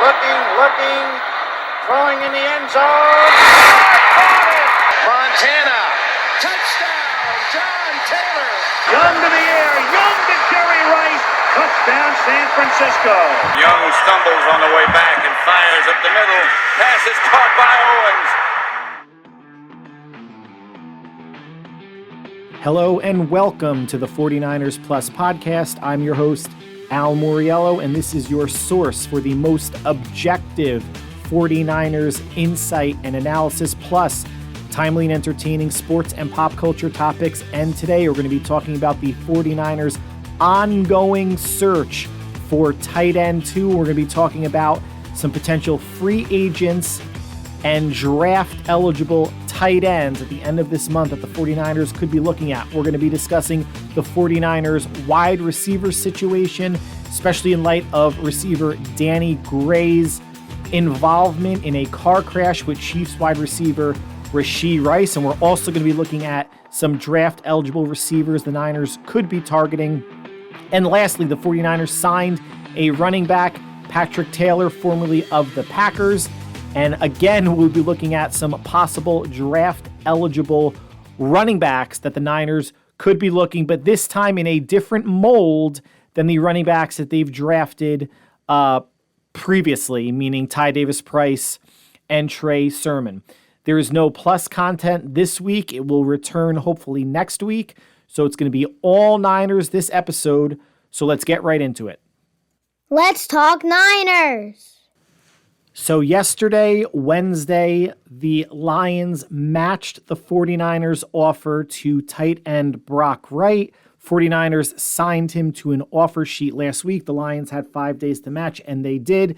looking, throwing in the end zone. Montana, touchdown, John Taylor. Young to the air, Young to Jerry Rice, touchdown San Francisco. Young stumbles on the way back and fires up the middle. Pass is caught by Owens. Hello and welcome to the 49ers Plus podcast. I'm your host, Al Moriello, and this is your source for the most objective 49ers insight and analysis, plus timely and entertaining sports and pop culture topics. And today we're going to be talking about the 49ers' ongoing search for tight end 2. We're going to be talking about some potential free agents and draft eligible tight ends at the end of this month that the 49ers could be looking at. We're going to be discussing the 49ers wide receiver situation, especially in light of receiver Danny Gray's involvement in a car crash with Chiefs wide receiver Rashee Rice. And we're also going to be looking at some draft eligible receivers the Niners could be targeting. And lastly, the 49ers signed a running back, Patrick Taylor, formerly of the Packers. And again, we'll be looking at some possible draft-eligible running backs that the Niners could be looking, but this time in a different mold than the running backs that they've drafted previously, meaning Ty Davis-Price and Trey Sermon. There is no plus content this week. It will return hopefully next week. So it's going to be all Niners this episode. So let's get right into it. Let's talk Niners. So yesterday, Wednesday, the Lions matched the 49ers offer to tight end Brock Wright. 49ers signed him to an offer sheet last week. The Lions had 5 days to match, and they did.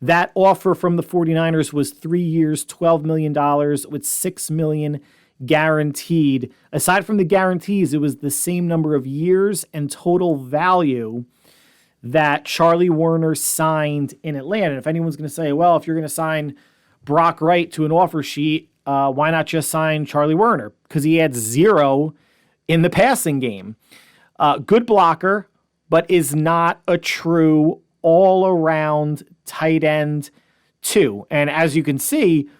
That offer from the 49ers was 3 years, $12 million with $6 million guaranteed. Aside from the guarantees, it was the same number of years and total value that Charlie Woerner signed in Atlanta. And if anyone's going to say, well, if you're going to sign Brock Wright to an offer sheet, why not just sign Charlie Woerner? Because he had 0 in the passing game. Good blocker, but is not a true all-around tight end 2. And as you can see,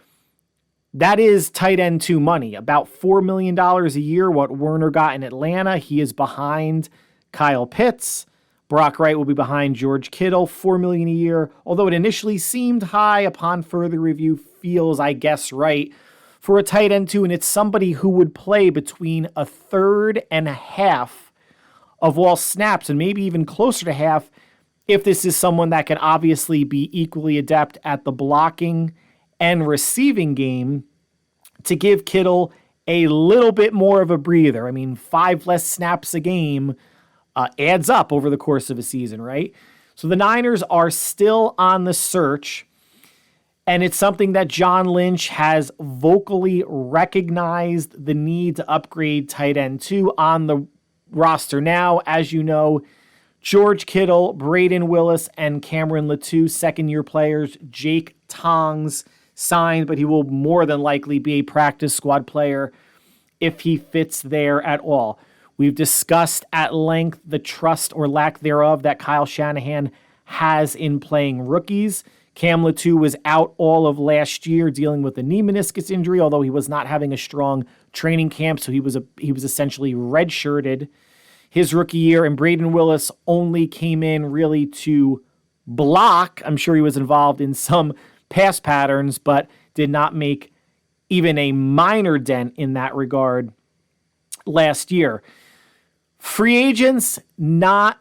that is tight end 2 money. About $4 million a year, what Woerner got in Atlanta. He is behind Kyle Pitts. Brock Wright will be behind George Kittle, $4 million a year. Although it initially seemed high, upon further review, feels, I guess, right for a tight end 2. And it's somebody who would play between a third and a half of all snaps, and maybe even closer to half if this is someone that can obviously be equally adept at the blocking and receiving game to give Kittle a little bit more of a breather. I mean, 5 less snaps a game adds up over the course of a season, right? So the Niners are still on the search, and it's something that John Lynch has vocally recognized the need to upgrade tight end 2 on the roster now. As you know, George Kittle, Braden Willis, and Cameron Latou, second-year players. Jake Tongs signed, but he will more than likely be a practice squad player if he fits there at all. We've discussed at length the trust or lack thereof that Kyle Shanahan has in playing rookies. Cam Latou was out all of last year dealing with a knee meniscus injury, although he was not having a strong training camp, so he was essentially redshirted his rookie year. And Braden Willis only came in really to block. I'm sure he was involved in some pass patterns, but did not make even a minor dent in that regard last year. Free agents, not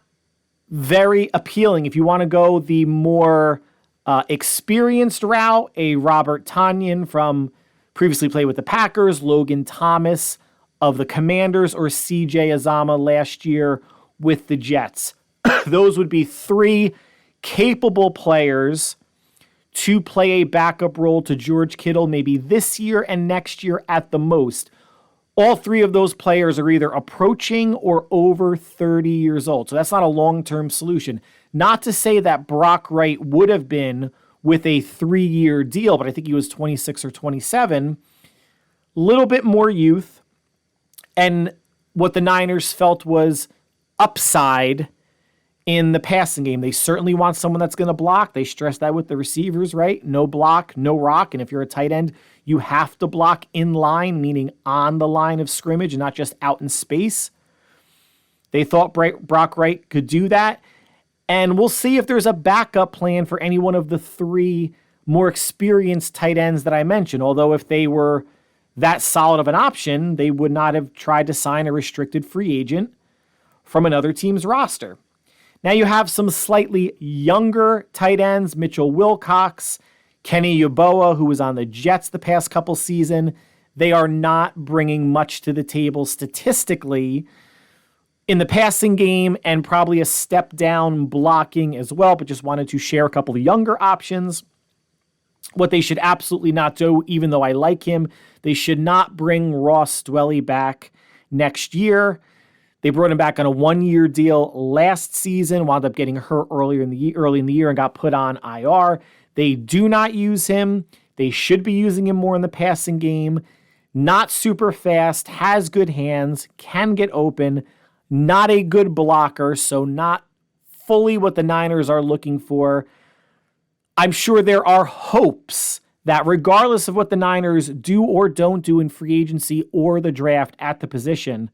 very appealing. If you want to go the more experienced route, a Robert Tonyan from previously played with the Packers, Logan Thomas of the Commanders, or CJ Uzomah last year with the Jets. Those would be 3 capable players to play a backup role to George Kittle, maybe this year and next year at the most. All 3 of those players are either approaching or over 30 years old. So that's not a long-term solution. Not to say that Brock Wright would have been with a 3-year deal, but I think he was 26 or 27. Little bit more youth. And what the Niners felt was upside in the passing game. They certainly want someone that's going to block. They stress that with the receivers, right? No block, no rock. And if you're a tight end, you have to block in line, meaning on the line of scrimmage and not just out in space. They thought Brock Wright could do that. And we'll see if there's a backup plan for any one of the three more experienced tight ends that I mentioned. Although if they were that solid of an option, they would not have tried to sign a restricted free agent from another team's roster. Now you have some slightly younger tight ends, Mitchell Wilcox, Kenny Yeboah, who was on the Jets the past couple seasons. They are not bringing much to the table statistically in the passing game and probably a step down blocking as well, but just wanted to share a couple of younger options. What they should absolutely not do, even though I like him, they should not bring Ross Dwelly back next year. They brought him back on a one-year deal last season, wound up getting hurt early in the year and got put on IR. They do not use him. They should be using him more in the passing game. Not super fast, has good hands, can get open, not a good blocker, so not fully what the Niners are looking for. I'm sure there are hopes that regardless of what the Niners do or don't do in free agency or the draft at the position,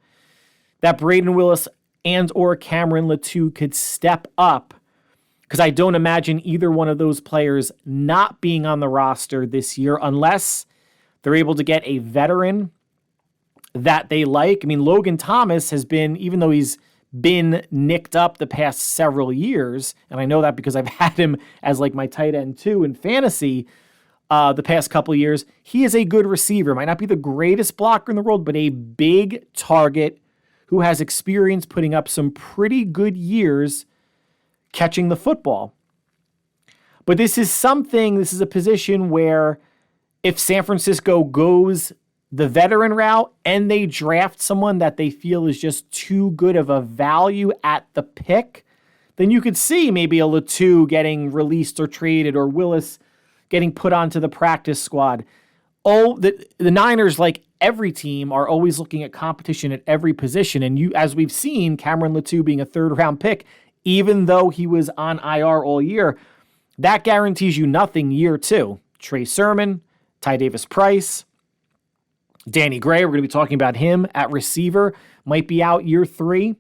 that Braden Willis and or Cameron Latou could step up, because I don't imagine either one of those players not being on the roster this year unless they're able to get a veteran that they like. I mean, Logan Thomas has been, even though he's been nicked up the past several years, and I know that because I've had him as like my tight end too in fantasy the past couple of years, he is a good receiver. Might not be the greatest blocker in the world, but a big target who has experience putting up some pretty good years catching the football. But this is a position where if San Francisco goes the veteran route and they draft someone that they feel is just too good of a value at the pick, then you could see maybe a Latou getting released or traded or Willis getting put onto the practice squad. The Niners, like every team, are always looking at competition at every position. And as we've seen, Cameron Latou being a third-round pick, even though he was on IR all year, that guarantees you nothing year two. Trey Sermon, Ty Davis-Price, Danny Gray, we're going to be talking about him at receiver, might be out year three.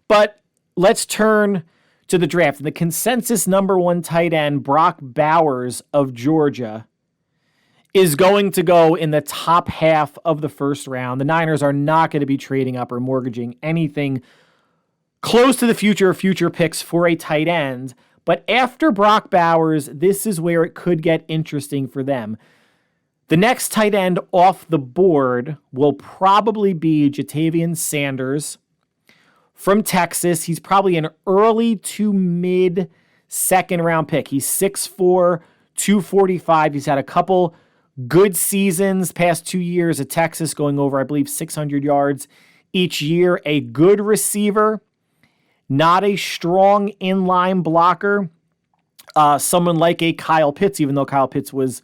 But let's turn to the draft. The consensus number one tight end, Brock Bowers of Georgia, is going to go in the top half of the first round. The Niners are not going to be trading up or mortgaging anything close to the future picks for a tight end. But after Brock Bowers, this is where it could get interesting for them. The next tight end off the board will probably be Jatavian Sanders from Texas. He's probably an early to mid second round pick. He's 6'4", 245. He's had a couple good seasons past 2 years at Texas, going over, I believe, 600 yards each year. A good receiver, not a strong inline blocker. Someone like a Kyle Pitts, even though Kyle Pitts was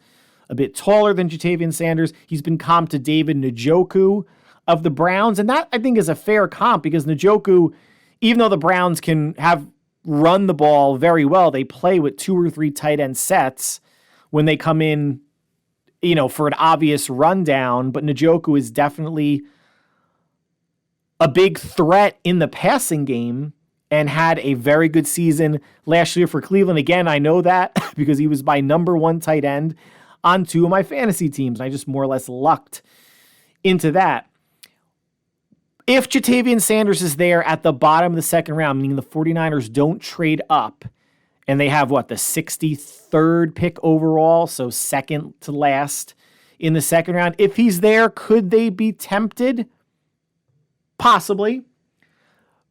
a bit taller than Jatavian Sanders. He's been comped to David Njoku of the Browns, and that I think is a fair comp because Njoku, even though the Browns can have run the ball very well, they play with 2 or 3 tight end sets when they come in, for an obvious rundown. But Njoku is definitely a big threat in the passing game and had a very good season last year for Cleveland. Again, I know that because he was my number one tight end on 2 of my fantasy teams. I just more or less lucked into that. If Jatavian Sanders is there at the bottom of the second round, meaning the 49ers don't trade up, and they have, the 63rd pick overall, so second to last in the second round. If he's there, could they be tempted? Possibly.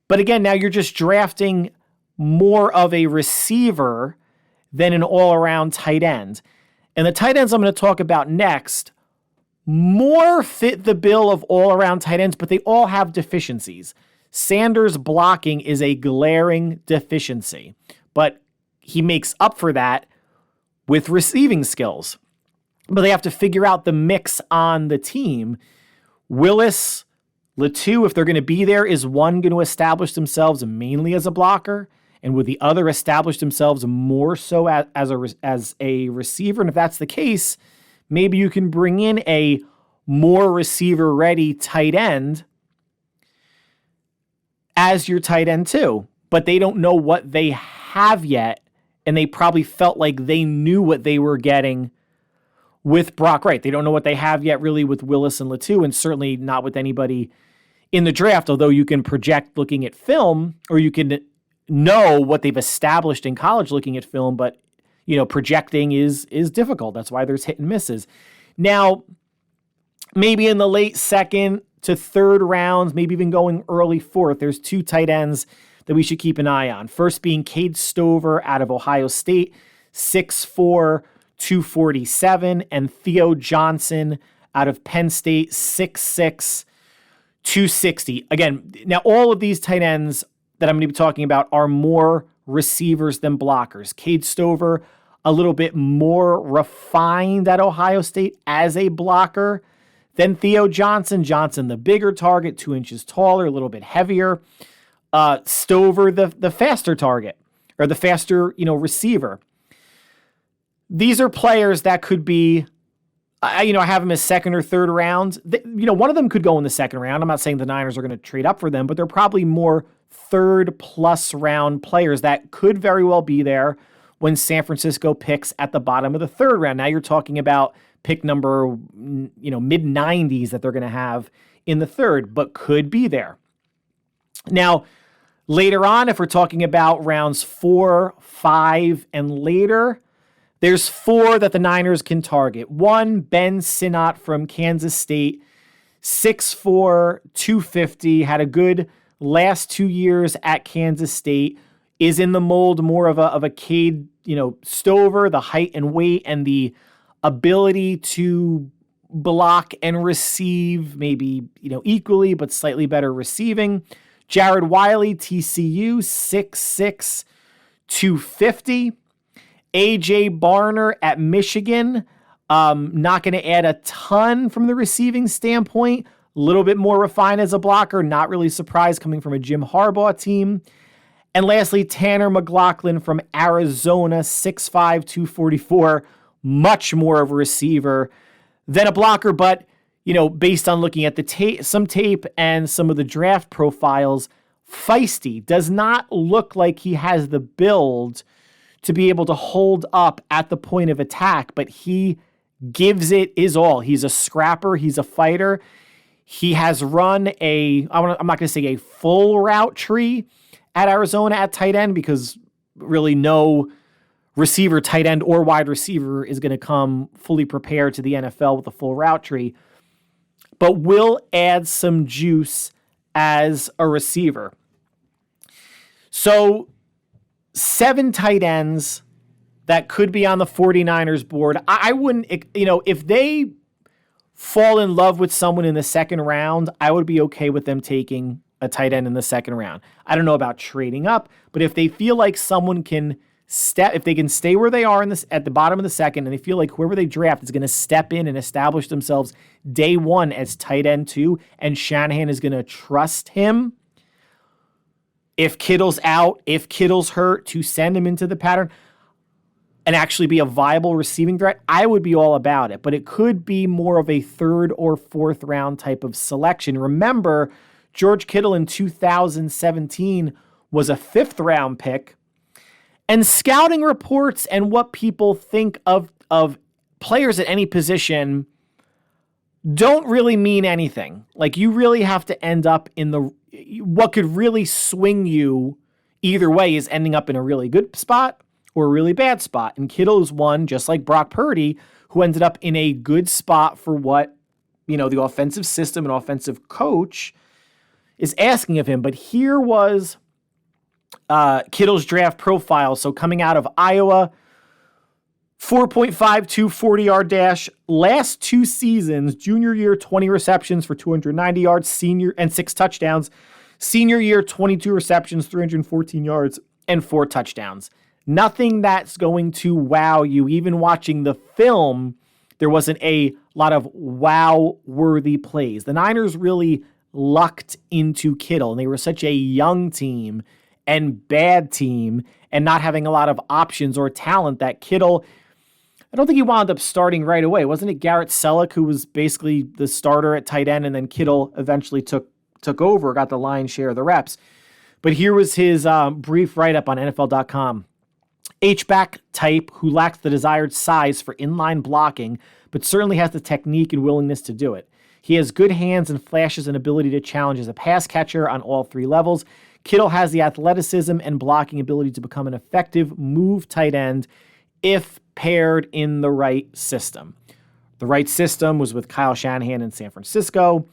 But again, now you're just drafting more of a receiver than an all-around tight end. And the tight ends I'm going to talk about next more fit the bill of all-around tight ends, but they all have deficiencies. Sanders' blocking is a glaring deficiency, but he makes up for that with receiving skills. But they have to figure out the mix on the team. Willis, Latou, if they're going to be there, is one going to establish themselves mainly as a blocker? And would the other establish themselves more so as a receiver? And if that's the case, maybe you can bring in a more receiver-ready tight end as your tight end too. But they don't know what they have yet, and they probably felt like they knew what they were getting with Brock Wright. They don't know what they have yet really with Willis and Latou, and certainly not with anybody in the draft, although you can project looking at film, or you can know what they've established in college looking at film, but projecting is difficult. That's why there's hit and misses. Now, maybe in the late second to third rounds, maybe even going early fourth, there's two tight ends that we should keep an eye on. First being Cade Stover out of Ohio State, 6'4", 247, and Theo Johnson out of Penn State, 6'6", 260. Again, now all of these tight ends that I'm going to be talking about are more receivers than blockers. Cade Stover, a little bit more refined at Ohio State as a blocker than Theo Johnson. Johnson, the bigger target, 2 inches taller, a little bit heavier. Stover, the faster target, or the faster, receiver. These are players that could be, I have them as second or third round. One of them could go in the second round. I'm not saying the Niners are going to trade up for them, but they're probably more third plus round players that could very well be there when San Francisco picks at the bottom of the third round. Now you're talking about pick number, mid 90s that they're going to have in the third, but could be there. Now, later on, if we're talking about rounds 4, 5, and later, there's 4 that the Niners can target. 1, Ben Sinnott from Kansas State, 6'4", 250, had a good last 2 years at Kansas State, is in the mold more of a Cade, Stover, the height and weight and the ability to block and receive, maybe, equally, but slightly better receiving. Jared Wiley, TCU, 6'6", 250. AJ Barner at Michigan, not going to add a ton from the receiving standpoint. A little bit more refined as a blocker. Not really surprised coming from a Jim Harbaugh team. And lastly, Tanner McLaughlin from Arizona, 6'5", 244. Much more of a receiver than a blocker, but based on looking at the some tape and some of the draft profiles, feisty. Does not look like he has the build to be able to hold up at the point of attack, but he gives it his all. He's a scrapper. He's a fighter. He has run I'm not going to say a full route tree at Arizona at tight end, because really no receiver, tight end, or wide receiver is going to come fully prepared to the NFL with a full route tree, but will add some juice as a receiver. So 7 tight ends that could be on the 49ers board. I wouldn't, if they fall in love with someone in the second round, I would be okay with them taking a tight end in the second round. I don't know about trading up, but if they feel like someone can if they can stay where they are at the bottom of the second, and they feel like whoever they draft is going to step in and establish themselves day one as tight end 2, and Shanahan is going to trust him, if Kittle's out, if Kittle's hurt, to send him into the pattern and actually be a viable receiving threat, I would be all about it. But it could be more of a third or fourth round type of selection. Remember, George Kittle in 2017 was a 5th round pick. And scouting reports and what people think of players at any position don't really mean anything. Like, you really have to end up in what could really swing you either way is ending up in a really good spot or a really bad spot. And Kittle is one, just like Brock Purdy, who ended up in a good spot for what, the offensive system and offensive coach is asking of him. But here was Kittle's draft profile. So coming out of Iowa, 4.52 40-yard dash. Last 2 seasons, junior year, 20 receptions for 290 yards, senior, and 6 touchdowns. Senior year, 22 receptions, 314 yards, and 4 touchdowns. Nothing that's going to wow you. Even watching the film, there wasn't a lot of wow-worthy plays. The Niners really lucked into Kittle. And they were such a young team and bad team and not having a lot of options or talent that Kittle, I don't think he wound up starting right away. Wasn't it Garrett Selleck who was basically the starter at tight end, and then Kittle eventually took over, got the lion's share of the reps. But here was his brief write-up on NFL.com. H-back type who lacks the desired size for inline blocking, but certainly has the technique and willingness to do it. He has good hands and flashes an ability to challenge as a pass catcher on all three levels. Kittle has the athleticism and blocking ability to become an effective move tight end if paired in the right system. The right system was with Kyle Shanahan in San Francisco.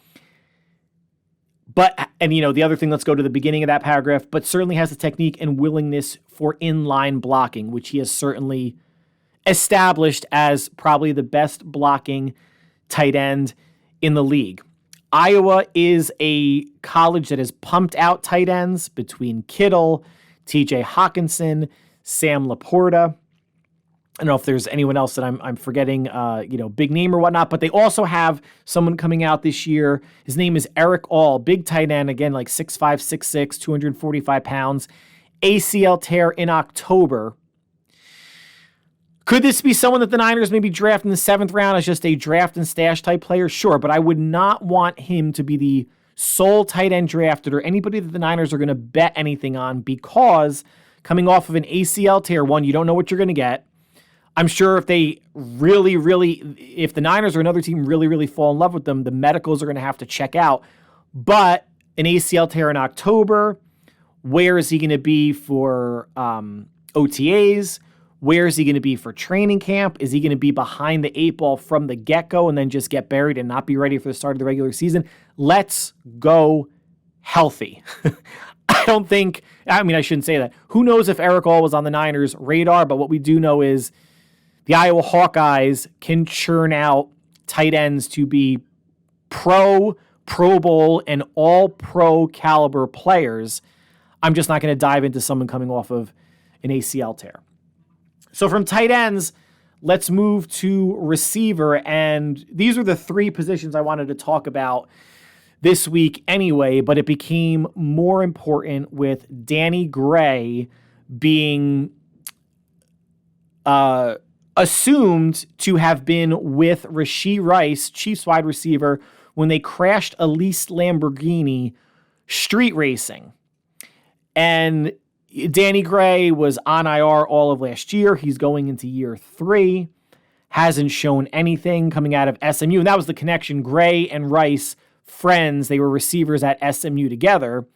The other thing, let's go to the beginning of that paragraph, but certainly has the technique and willingness for inline blocking, which he has certainly established as probably the best blocking tight end in the league. Iowa is a college that has pumped out tight ends between Kittle, TJ Hawkinson, Sam Laporta. I don't know if there's anyone else that I'm forgetting, big name or whatnot, but they also have someone coming out this year. His name is Eric All, big tight end, again, like 6'5", 6'6", 245 pounds, ACL tear in October. Could this be someone that the Niners maybe draft in the 7th round as just a draft and stash type player? Sure, but I would not want him to be the sole tight end drafted or anybody that the Niners are going to bet anything on, because coming off of an ACL tear, one, you don't know what you're going to get. I'm sure if they if the Niners or another team really fall in love with them, the medicals are going to have to check out. But an ACL tear in October, where is he going to be for OTAs? Where is he going to be for training camp? Is he going to be behind the 8 ball from the get-go and then just get buried and not be ready for the start of the regular season? Let's go healthy. I shouldn't say that. Who knows if Eric All was on the Niners' radar, but what we do know is the Iowa Hawkeyes can churn out tight ends to be Pro Bowl, and all-pro caliber players. I'm just not going to dive into someone coming off of an ACL tear. So from tight ends, let's move to receiver, and these are the 3 positions I wanted to talk about this week anyway, but it became more important with Danny Gray being assumed to have been with Rashee Rice, Chiefs wide receiver, when they crashed a leased Lamborghini street racing. And Danny Gray was on IR all of last year. He's going into year 3. Hasn't shown anything coming out of SMU. And that was the connection. Gray and Rice, friends. They were receivers at SMU together.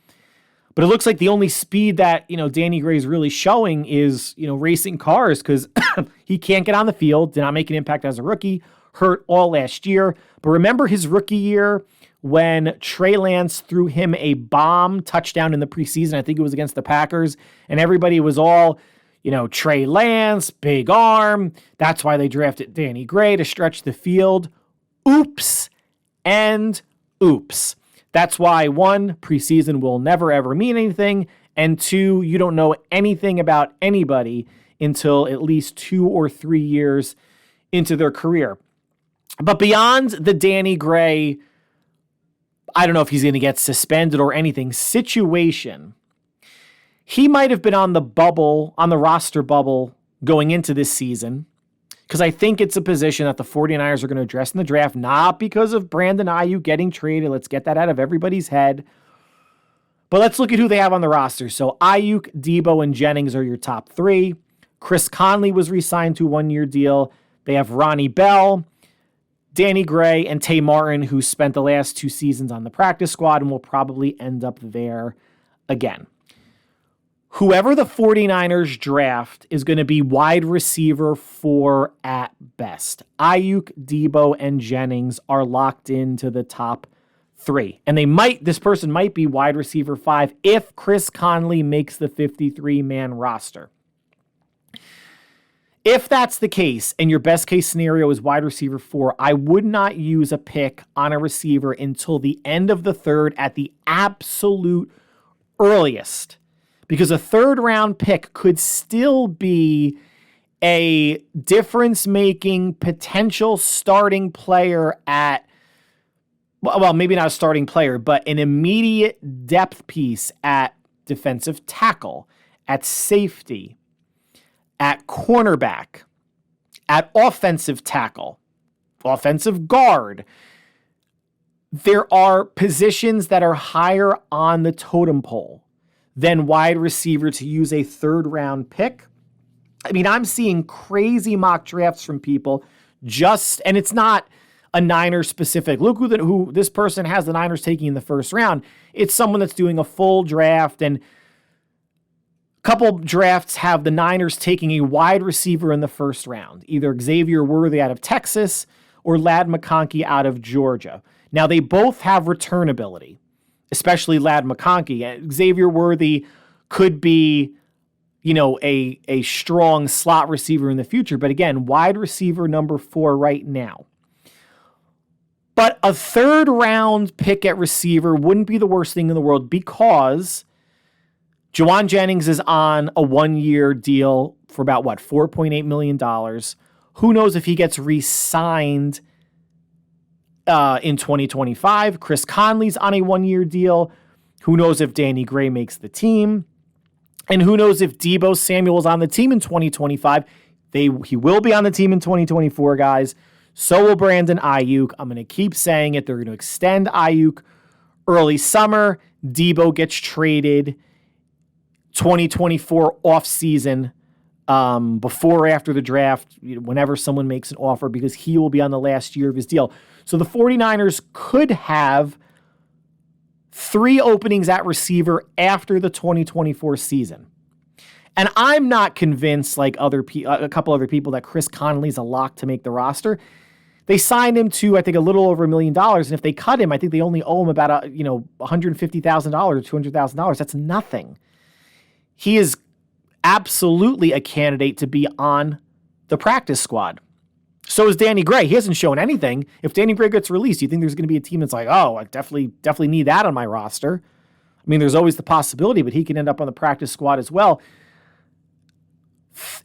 But it looks like the only speed that, Danny Gray is really showing is, racing cars, because he can't get on the field, did not make an impact as a rookie, hurt all last year. But remember his rookie year when Trey Lance threw him a bomb touchdown in the preseason? I think it was against the Packers, and everybody was all, Trey Lance, big arm. That's why they drafted Danny Gray, to stretch the field. Oops and oops. That's why, 1, preseason will never, ever mean anything, and 2, you don't know anything about anybody until at least 2 or 3 years into their career. But beyond the Danny Gray, I don't know if he's going to get suspended or anything, situation, he might have been on the roster bubble going into this season, because I think it's a position that the 49ers are going to address in the draft, not because of Brandon Ayuk getting traded. Let's get that out of everybody's head. But let's look at who they have on the roster. So Ayuk, Debo, and Jennings are your top 3. Chris Conley was re-signed to a 1-year deal. They have Ronnie Bell, Danny Gray, and Tay Martin, who spent the last 2 seasons on the practice squad and will probably end up there again. Whoever the 49ers draft is going to be wide receiver 4 at best. Ayuk, Debo, and Jennings are locked into the top 3. And this person might be wide receiver 5 if Chris Conley makes the 53-man roster. If that's the case, and your best case scenario is wide receiver 4, I would not use a pick on a receiver until the end of the 3rd at the absolute earliest, because a 3rd-round pick could still be a difference-making potential starting player at well, maybe not a starting player, but an immediate depth piece at defensive tackle, at safety, at cornerback, at offensive tackle, offensive guard. There are positions that are higher on the totem pole than wide receiver to use a third-round pick. I mean, I'm seeing crazy mock drafts from people and it's not a Niners specific. Look who this person has the Niners taking in the first round. It's someone that's doing a full draft, and a couple drafts have the Niners taking a wide receiver in the first round, either Xavier Worthy out of Texas or Ladd McConkey out of Georgia. Now, they both have return ability, especially Ladd McConkey. Xavier Worthy could be, a strong slot receiver in the future. But again, wide receiver number 4 right now. But a third-round pick at receiver wouldn't be the worst thing in the world because Juwan Jennings is on a 1-year deal for about, $4.8 million. Who knows if he gets re-signed in 2025. Chris Conley's on a 1-year deal. Who knows if Danny Gray makes the team. And who knows if Deebo Samuel's on the team in 2025. He will be on the team in 2024, guys. So will Brandon Ayuk. I'm going to keep saying it. They're going to extend Ayuk early summer. Deebo gets traded 2024 offseason, before or after the draft, whenever someone makes an offer, because he will be on the last year of his deal. So the 49ers could have 3 openings at receiver after the 2024 season. And I'm not convinced, like a couple other people, that Chris Conley's a lock to make the roster. They signed him to, I think, a little over $1 million. And if they cut him, I think they only owe him about, $150,000 or $200,000. That's nothing. He is absolutely a candidate to be on the practice squad. So is Danny Gray. He hasn't shown anything. If Danny Gray gets released, you think there's going to be a team that's like, oh, I definitely need that on my roster. I mean, there's always the possibility, but he can end up on the practice squad as well.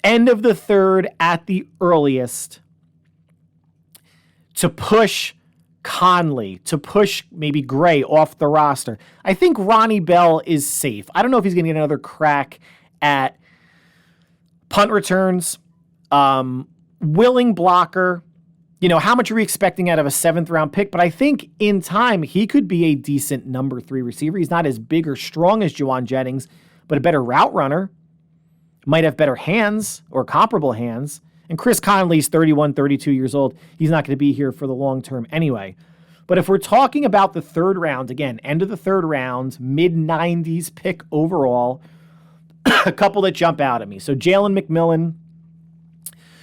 End of the third at the earliest to push Conley, to push maybe Gray off the roster. I think Ronnie Bell is safe. I don't know if he's going to get another crack at punt returns. Willing blocker. How much are we expecting out of a 7th-round pick? But I think in time, he could be a decent number 3 receiver. He's not as big or strong as Juwan Jennings, but a better route runner. Might have better hands or comparable hands. And Chris Conley's 31, 32 years old. He's not going to be here for the long term anyway. But if we're talking about the 3rd round, again, end of the 3rd round, mid-90s pick overall, a couple that jump out at me. So Jalen McMillan,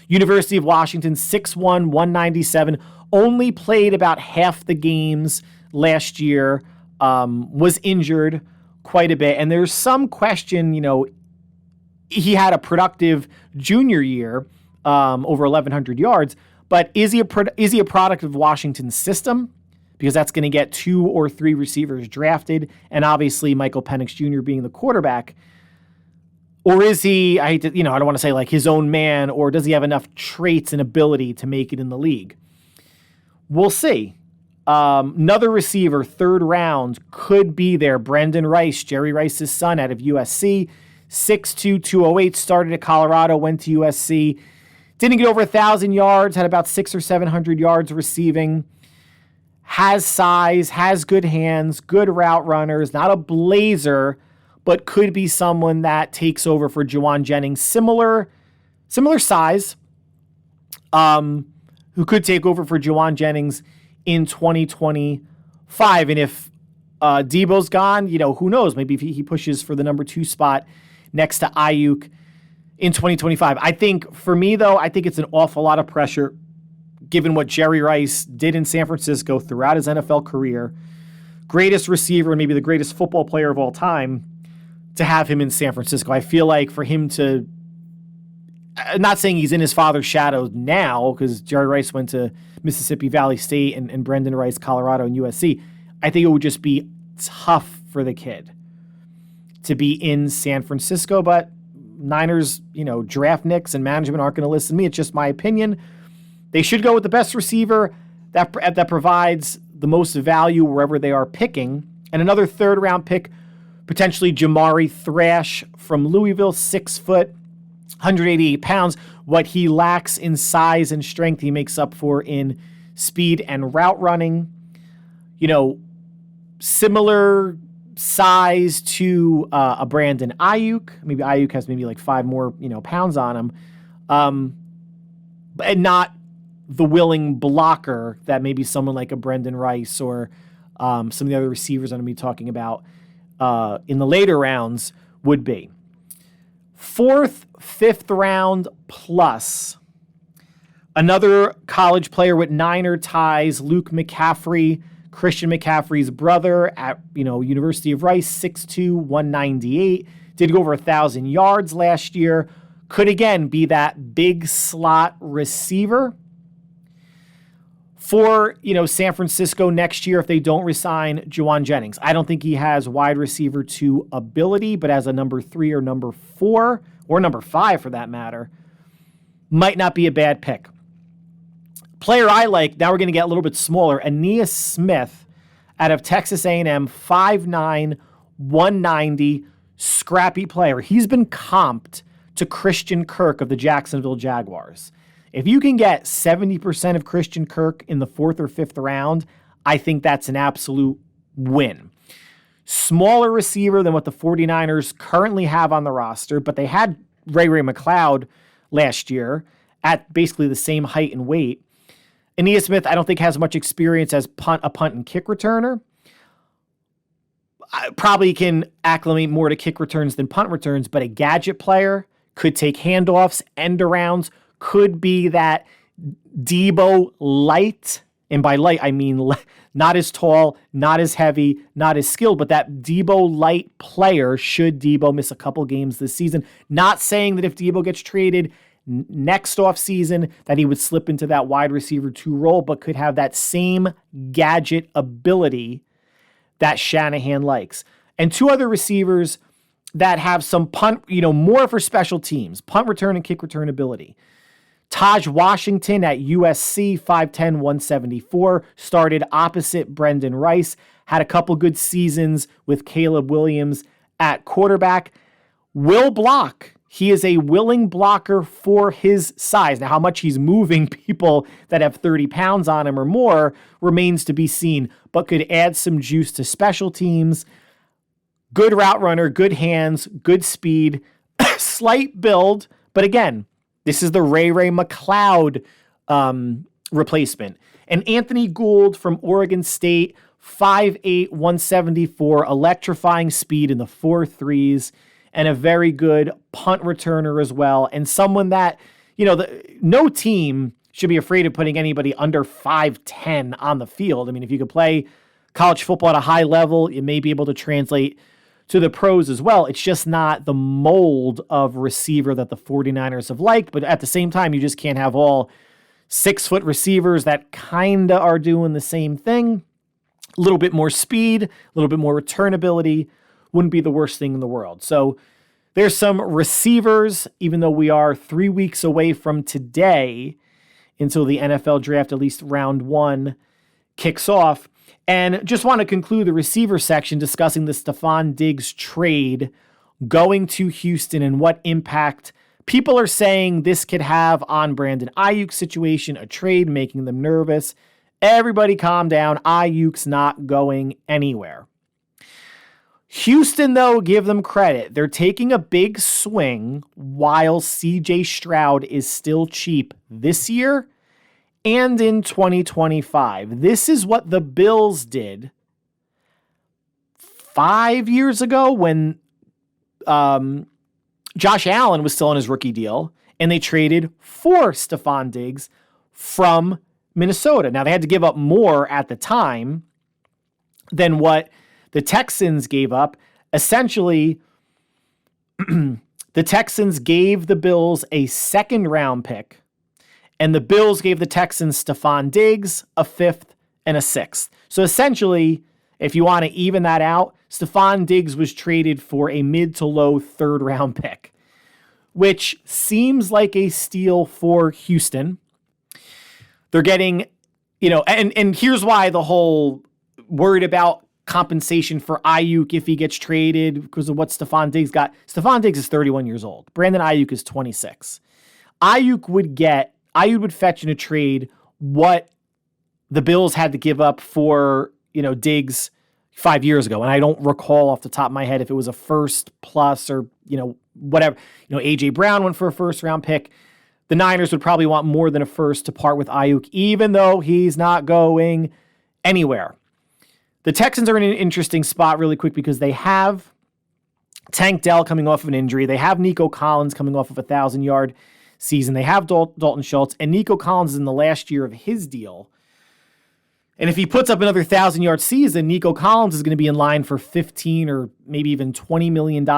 University of Washington, 6'1", 197, only played about half the games last year, was injured quite a bit. And there's some question, he had a productive junior year, over 1,100 yards, but is he a product of Washington's system? Because that's going to get 2 or 3 receivers drafted, and obviously Michael Penix Jr. being the quarterback. Or is he, I don't want to say like his own man, or does he have enough traits and ability to make it in the league? We'll see. Another receiver, 3rd round, could be there. Brendan Rice, Jerry Rice's son out of USC, 6'2", 208, started at Colorado, went to USC. Didn't get over 1,000 yards, had about 600 or 700 yards receiving. Has size, has good hands, good route runners, not a blazer, but could be someone that takes over for Juwan Jennings. Similar size, who could take over for Juwan Jennings in 2025. And if Deebo's gone, who knows? Maybe if he pushes for the number 2 spot next to Ayuk in 2025. I think, for me, though, I think it's an awful lot of pressure given what Jerry Rice did in San Francisco throughout his NFL career. Greatest receiver and maybe the greatest football player of all time, to have him in San Francisco. I feel like for him to, I'm not saying he's in his father's shadow now, because Jerry Rice went to Mississippi Valley State and Brendan Rice, Colorado, and USC. I think it would just be tough for the kid to be in San Francisco, but Niners, draft nicks and management aren't going to listen to me. It's just my opinion. They should go with the best receiver that provides the most value wherever they are picking. And another third-round pick, potentially Jamari Thrash from Louisville, 6 foot, 188 pounds. What he lacks in size and strength, he makes up for in speed and route running. You know, similar size to a Brandon Ayuk. Maybe Ayuk has maybe like 5 more, pounds on him. And not the willing blocker that maybe someone like a Brendan Rice or some of the other receivers I'm going to be talking about in the later rounds would be. 4th, 5th round plus. Another college player with Niner ties, Luke McCaffrey, Christian McCaffrey's brother at, University of Rice, 6'2", 198. Did go over 1,000 yards last year. Could, again, be that big slot receiver for, San Francisco next year if they don't resign Juwan Jennings. I don't think he has wide receiver 2 ability, but as a number 3 or number 4, or number 5 for that matter, might not be a bad pick. Player I like, now we're going to get a little bit smaller, Aeneas Smith out of Texas A&M, 5'9", 190, scrappy player. He's been comped to Christian Kirk of the Jacksonville Jaguars. If you can get 70% of Christian Kirk in the 4th or 5th round, I think that's an absolute win. Smaller receiver than what the 49ers currently have on the roster, but they had Ray McLeod last year at basically the same height and weight. Aeneas Smith, I don't think has much experience as a punt and kick returner. I probably can acclimate more to kick returns than punt returns, but a gadget player, could take handoffs, end arounds, could be that Debo light. And by light, I mean not as tall, not as heavy, not as skilled, but that Debo light player should Debo miss a couple games this season. Not saying that if Debo gets traded next offseason that he would slip into that wide receiver 2 role, but could have that same gadget ability that Shanahan likes. And 2 other receivers that have some punt, more for special teams, punt return and kick return ability. Taj Washington at USC, 5'10", 174, started opposite Brendan Rice, had a couple good seasons with Caleb Williams at quarterback. Will block. He is a willing blocker for his size. Now, how much he's moving people that have 30 pounds on him or more remains to be seen, but could add some juice to special teams. Good route runner, good hands, good speed, slight build. But again, this is the Ray McLeod replacement. And Anthony Gould from Oregon State, 5'8", 174, electrifying speed in the 4.3s. And a very good punt returner as well. And someone that, no team should be afraid of putting anybody under 5'10" on the field. I mean, if you could play college football at a high level, you may be able to translate to the pros as well. It's just not the mold of receiver that the 49ers have liked. But at the same time, you just can't have all 6-foot receivers that kind of are doing the same thing. A little bit more speed, a little bit more return ability. Wouldn't be the worst thing in the world. So there's some receivers, even though we are 3 weeks away from today until the NFL draft, at least round 1 kicks off. And just want to conclude the receiver section discussing the Stephon Diggs trade going to Houston and what impact people are saying this could have on Brandon Ayuk's situation, a trade making them nervous. Everybody calm down. Ayuk's not going anywhere. Houston, though, give them credit. They're taking a big swing while CJ Stroud is still cheap this year and in 2025. This is what the Bills did 5 years ago when Josh Allen was still on his rookie deal, and they traded for Stephon Diggs from Minnesota. Now, they had to give up more at the time than what the Texans gave up. Essentially, the Texans gave the Bills a 2nd-round pick, and the Bills gave the Texans Stephon Diggs, a 5th, and a 6th. So essentially, if you want to even that out, Stephon Diggs was traded for a mid to low 3rd-round pick, which seems like a steal for Houston. They're getting and here's why the whole worried about compensation for Ayuk if he gets traded because of what Stephon Diggs got. Stephon Diggs is 31 years old. Brandon Ayuk is 26. Ayuk would fetch in a trade what the Bills had to give up for, Diggs 5 years ago. And I don't recall off the top of my head if it was a first plus or, whatever. AJ Brown went for a first round pick. The Niners would probably want more than a first to part with Ayuk, even though he's not going anywhere. The Texans are in an interesting spot really quick because they have Tank Dell coming off of an injury. They have Nico Collins coming off of a 1,000-yard season. They have Dalton Schultz, and Nico Collins is in the last year of his deal. And if he puts up another 1,000-yard season, Nico Collins is going to be in line for $15 or maybe even $20 million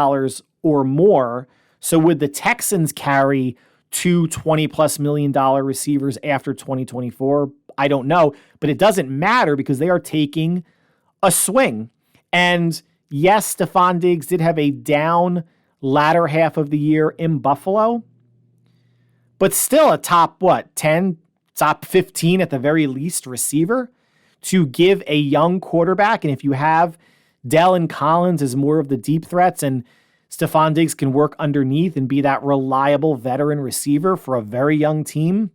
or more. So would the Texans carry two $20+ million receivers after 2024? I don't know, but it doesn't matter because they are taking a swing. And yes, Stephon Diggs did have a down latter half of the year in Buffalo, but still a top 10, top 15 at the very least receiver to give a young quarterback. And if you have Dell and Collins as more of the deep threats and Stephon Diggs can work underneath and be that reliable veteran receiver for a very young team,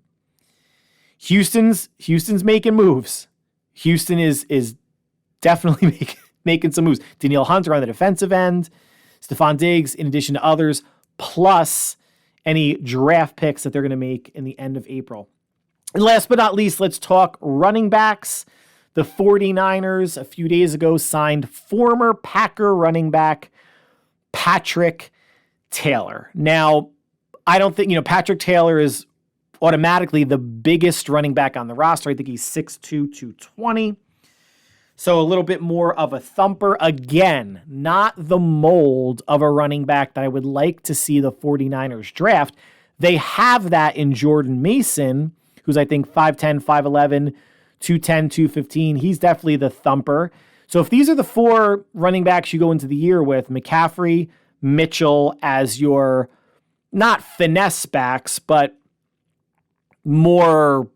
Houston's making moves. Houston is definitely making some moves. Danielle Hunter on the defensive end, Stephon Diggs, in addition to others, plus any draft picks that they're going to make in the end of April. And last but not least, let's talk running backs. The 49ers a few days ago signed former Packer running back Patrick Taylor. Now, I don't think, Patrick Taylor is automatically the biggest running back on the roster. I think he's 6'2", 220. So a little bit more of a thumper. Again, not the mold of a running back that I would like to see the 49ers draft. They have that in Jordan Mason, who's I think 5'10", 5'11", 210, 215. He's definitely the thumper. So if these are the four running backs you go into the year with, McCaffrey, Mitchell as your not finesse backs, but more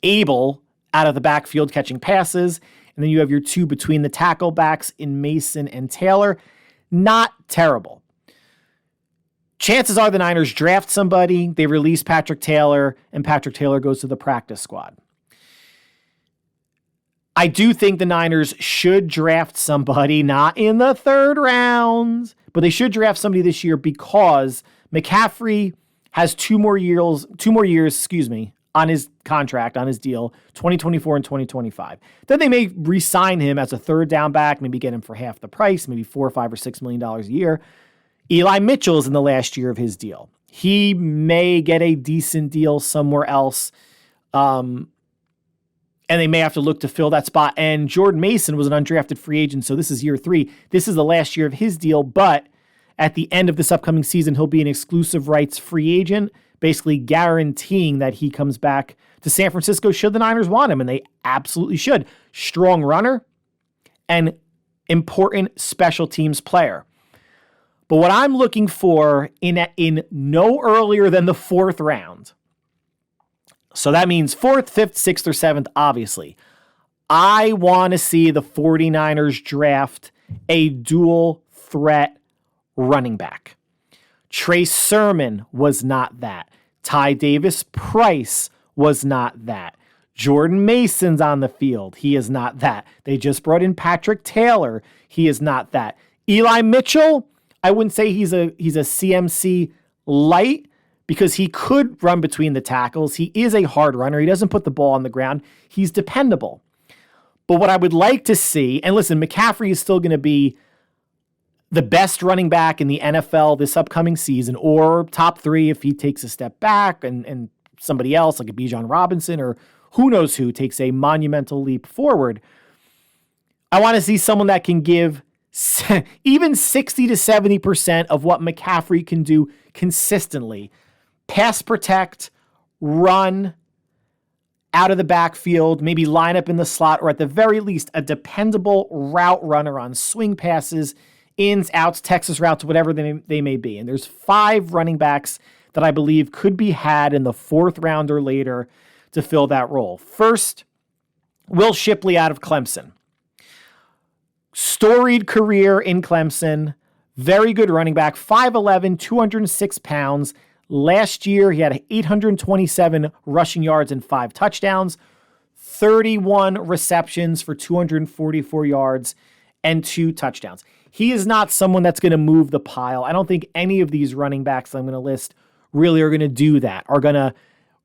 able out of the backfield catching passes. And then you have your two between the tackle backs in Mason and Taylor. Not terrible. Chances are the Niners draft somebody, they release Patrick Taylor, and Patrick Taylor goes to the practice squad. I do think the Niners should draft somebody, not in the third round, but they should draft somebody this year because McCaffrey has two more years, on his contract, on his deal, 2024 and 2025. Then they may re-sign him as a third down back, maybe get him for half the price, maybe $4 or $5 or $6 million a year. Eli Mitchell is in the last year of his deal. He may get a decent deal somewhere else, and they may have to look to fill that spot. And Jordan Mason was an undrafted free agent, so this is year 3. This is the last year of his deal, but at the end of this upcoming season, he'll be an exclusive rights free agent, basically guaranteeing that he comes back to San Francisco should the Niners want him, and they absolutely should. Strong runner and important special teams player. But what I'm looking for in no earlier than the 4th round, so that means 4th, 5th, 6th, or 7th, obviously, I want to see the 49ers draft a dual threat running back. Trey Sermon was not that. Ty Davis Price was not that. Jordan Mason's on the field. He is not that. They just brought in Patrick Taylor. He is not that. Eli Mitchell, I wouldn't say he's a CMC light because he could run between the tackles. He is a hard runner. He doesn't put the ball on the ground. He's dependable. But what I would like to see, and listen, McCaffrey is still going to be the best running back in the NFL this upcoming season, or top 3 if he takes a step back and somebody else like a Bijan Robinson or who knows who takes a monumental leap forward. I want to see someone that can give even 60 to 70% of what McCaffrey can do consistently. Pass protect, run out of the backfield, maybe line up in the slot, or at the very least, a dependable route runner on swing passes, ins, outs, Texas routes, whatever they may be. And there's 5 running backs that I believe could be had in the 4th round or later to fill that role. First, Will Shipley out of Clemson. Storied career in Clemson. Very good running back. 5'11", 206 pounds. Last year, he had 827 rushing yards and 5 touchdowns. 31 receptions for 244 yards and 2 touchdowns. He is not someone that's going to move the pile. I don't think any of these running backs I'm going to list really are going to do that, are going to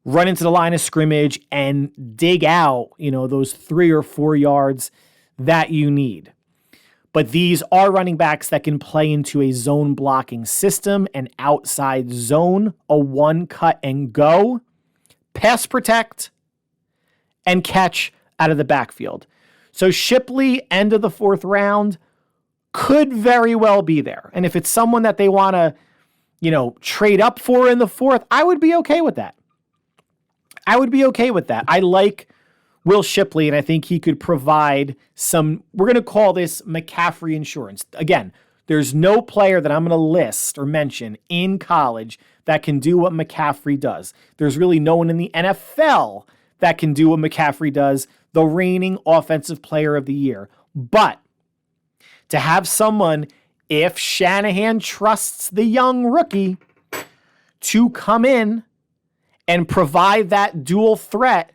run into the line of scrimmage and dig out, those 3 or 4 yards that you need. But these are running backs that can play into a zone blocking system, an outside zone, a one cut and go, pass protect, and catch out of the backfield. So Shipley, end of the 4th round, could very well be there. And if it's someone that they want to, trade up for in the 4th, I would be okay with that. I like Will Shipley, and I think he could provide some, we're going to call this McCaffrey insurance. Again, there's no player that I'm going to list or mention in college that can do what McCaffrey does. There's really no one in the NFL that can do what McCaffrey does, the reigning offensive player of the year. But to have someone, if Shanahan trusts the young rookie to come in and provide that dual threat,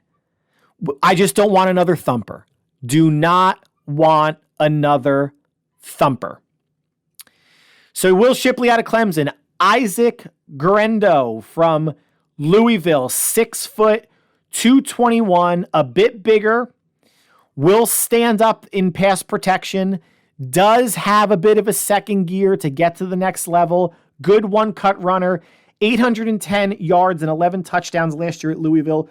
I just don't want another thumper. Do not want another thumper. So Will Shipley out of Clemson. Isaac Guerendo from Louisville, 6 foot, 221, a bit bigger, will stand up in pass protection, does have a bit of a second gear to get to the next level, good one-cut runner, 810 yards and 11 touchdowns last year at Louisville,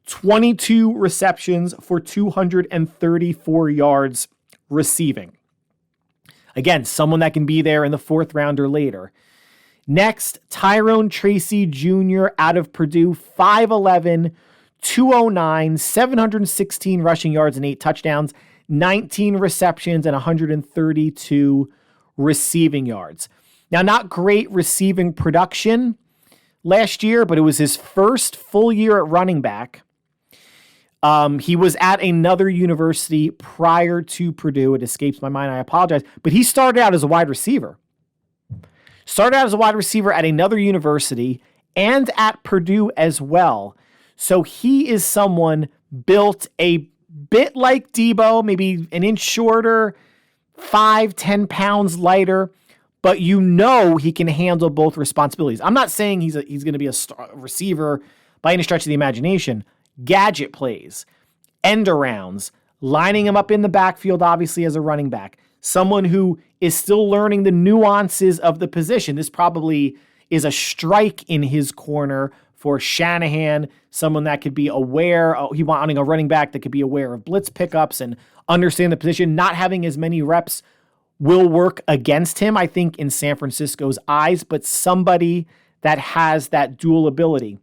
22 receptions for 234 yards receiving. Again, someone that can be there in the 4th round or later. Next, Tyrone Tracy Jr. out of Purdue, 5'11", 209, 716 rushing yards and 8 touchdowns, 19 receptions and 132 receiving yards. Now, not great receiving production last year, but it was his first full year at running back. He was at another university prior to Purdue. It escapes my mind. I apologize. But he started out as a wide receiver. At another university and at Purdue as well. So he is someone built a bit like Debo, maybe an inch shorter, 5-10 pounds lighter, but he can handle both responsibilities. I'm not saying he's going to be a receiver by any stretch of the imagination. Gadget plays, end arounds, lining him up in the backfield, obviously as a running back. Someone who is still learning the nuances of the position. This probably is a strike in his corner for Shanahan, someone that could be aware, he wanting a running back that could be aware of blitz pickups and understand the position. Not having as many reps will work against him, I think, in San Francisco's eyes, but somebody that has that dual ability.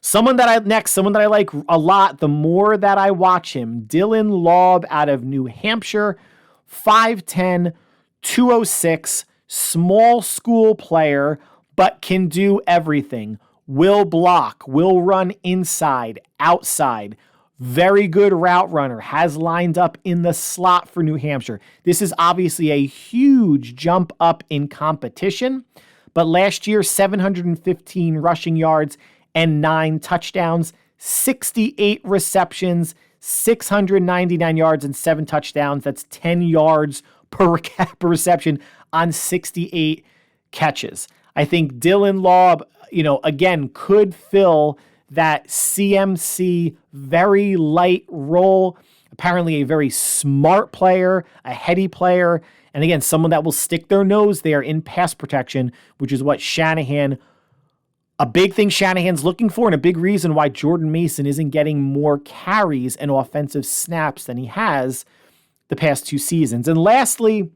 Someone that I like a lot, the more that I watch him, Dylan Laub out of New Hampshire, 5'10", 206, small school player, but can do everything. Will block, will run inside, outside. Very good route runner, has lined up in the slot for New Hampshire. This is obviously a huge jump up in competition, but last year, 715 rushing yards and 9 touchdowns, 68 receptions, 699 yards and 7 touchdowns. That's 10 yards per reception on 68 catches. I think Dylan Laub, again, could fill that CMC very light role. Apparently a very smart player, a heady player, and again, someone that will stick their nose there in pass protection, which is what a big thing Shanahan's looking for, and a big reason why Jordan Mason isn't getting more carries and offensive snaps than he has the past 2 seasons. And lastly,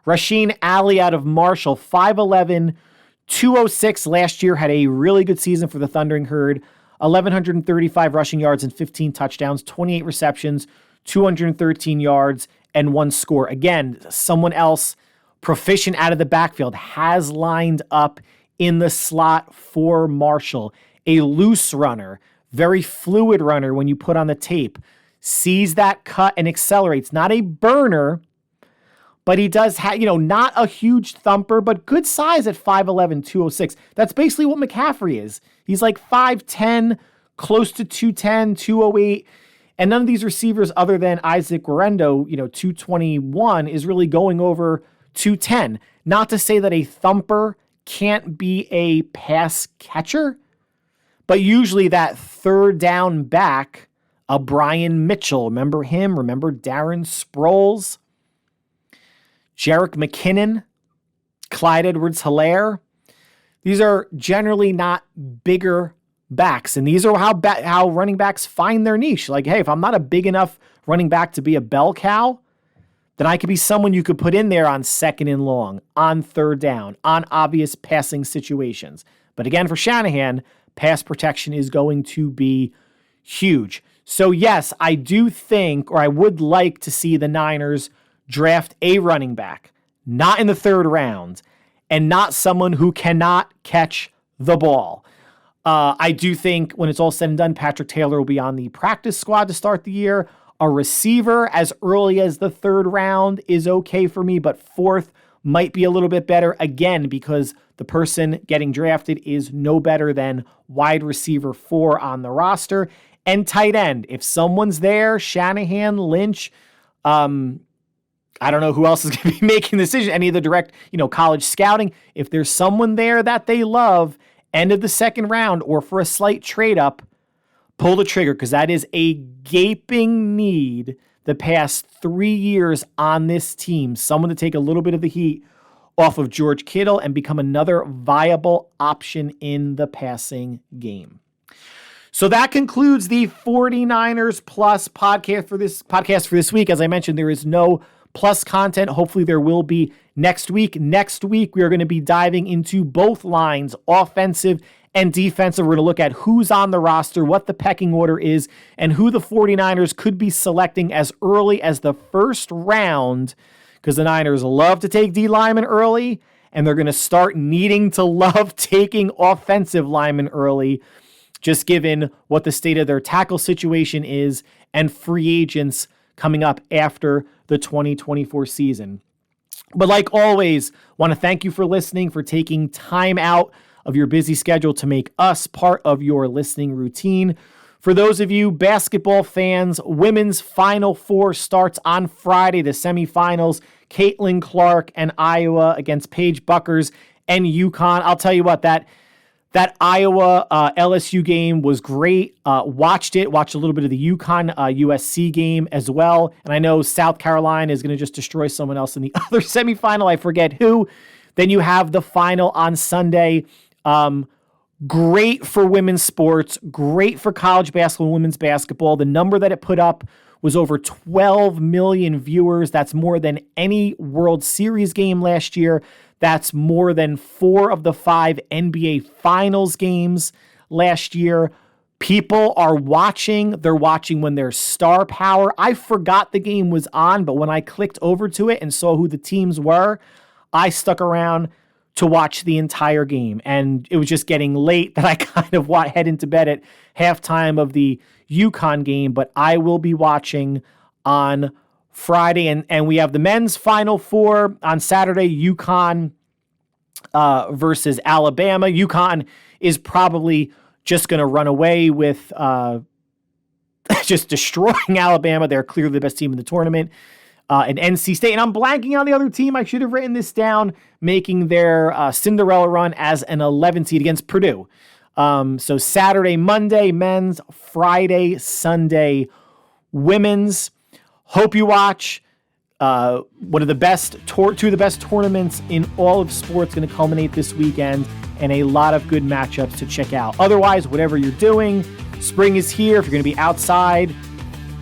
Rasheen Ali out of Marshall, 5'11", 206 last year, had a really good season for the Thundering Herd, 1,135 rushing yards and 15 touchdowns, 28 receptions, 213 yards, and 1 score. Again, someone else proficient out of the backfield, has lined up in the slot for Marshall. A loose runner, very fluid runner when you put on the tape. Sees that cut and accelerates. Not a burner, but he does have, not a huge thumper, but good size at 5'11", 206. That's basically what McCaffrey is. He's like 5'10", close to 210, 208. And none of these receivers other than Isaac Guerrero, 221, is really going over 210. Not to say that a thumper can't be a pass catcher, but usually that third down back, a Brian Mitchell, remember him? Remember Darren Sproles? Jerick McKinnon, Clyde Edwards-Helaire. These are generally not bigger backs, and these are how running backs find their niche. Like, hey, if I'm not a big enough running back to be a bell cow, then I could be someone you could put in there on second and long, on third down, on obvious passing situations. But again, for Shanahan, pass protection is going to be huge. So yes, I do think, or I would like to see the Niners draft a running back, not in the third round, and not someone who cannot catch the ball. I do think when it's all said and done, Patrick Taylor will be on the practice squad to start the year. A receiver as early as the third round is okay for me, but fourth might be a little bit better, again, because the person getting drafted is no better than wide receiver 4 on the roster. And tight end, if someone's there, Shanahan, Lynch, I don't know who else is going to be making the decision, any of the direct, college scouting. If there's someone there that they love, end of the second round or for a slight trade up, pull the trigger, because that is a gaping need the past 3 years on this team. Someone to take a little bit of the heat off of George Kittle and become another viable option in the passing game. So that concludes the 49ers Plus podcast for this week. As I mentioned, there is no Plus content. Hopefully there will be next week. Next week, we are going to be diving into both lines, offensive and defensive. We're going to look at who's on the roster, what the pecking order is, and who the 49ers could be selecting as early as the first round, because the Niners love to take D linemen early, and they're going to start needing to love taking offensive linemen early, just given what the state of their tackle situation is and free agents coming up after the 2024 season. But like always, want to thank you for listening, for taking time out of your busy schedule to make us part of your listening routine. For those of you basketball fans, women's Final Four starts on Friday, the semifinals. Caitlin Clark and Iowa against Paige Buckers and UConn. I'll tell you what, that Iowa LSU game was great. Watched a little bit of the UConn USC game as well. And I know South Carolina is going to just destroy someone else in the other semifinal. I forget who. Then you have the final on Sunday. Great for women's sports, great for college basketball and women's basketball. The number that it put up was over 12 million viewers. That's more than any World Series game last year. That's more than 4 of the 5 NBA Finals games last year. People are watching. They're watching when there's star power. I forgot the game was on, but when I clicked over to it and saw who the teams were, I stuck around to watch the entire game. And it was just getting late that I kind of head into bed at halftime of the UConn game, but I will be watching on Friday. And we have the men's Final Four on Saturday, UConn versus Alabama. UConn is probably just going to run away with just destroying Alabama. They're clearly the best team in the tournament. And NC State, and I'm blanking on the other team. I should have written this down, making their Cinderella run as an 11 seed against Purdue. So Saturday, Monday, men's, Friday, Sunday, women's. Hope you watch. One of the best, two of the best tournaments in all of sports going to culminate this weekend, and a lot of good matchups to check out. Otherwise, whatever you're doing, spring is here. If you're going to be outside,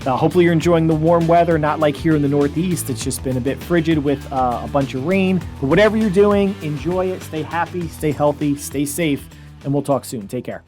hopefully you're enjoying the warm weather, not like here in the Northeast. It's just been a bit frigid with a bunch of rain. But whatever you're doing, enjoy it. Stay happy, stay healthy, stay safe, and we'll talk soon. Take care.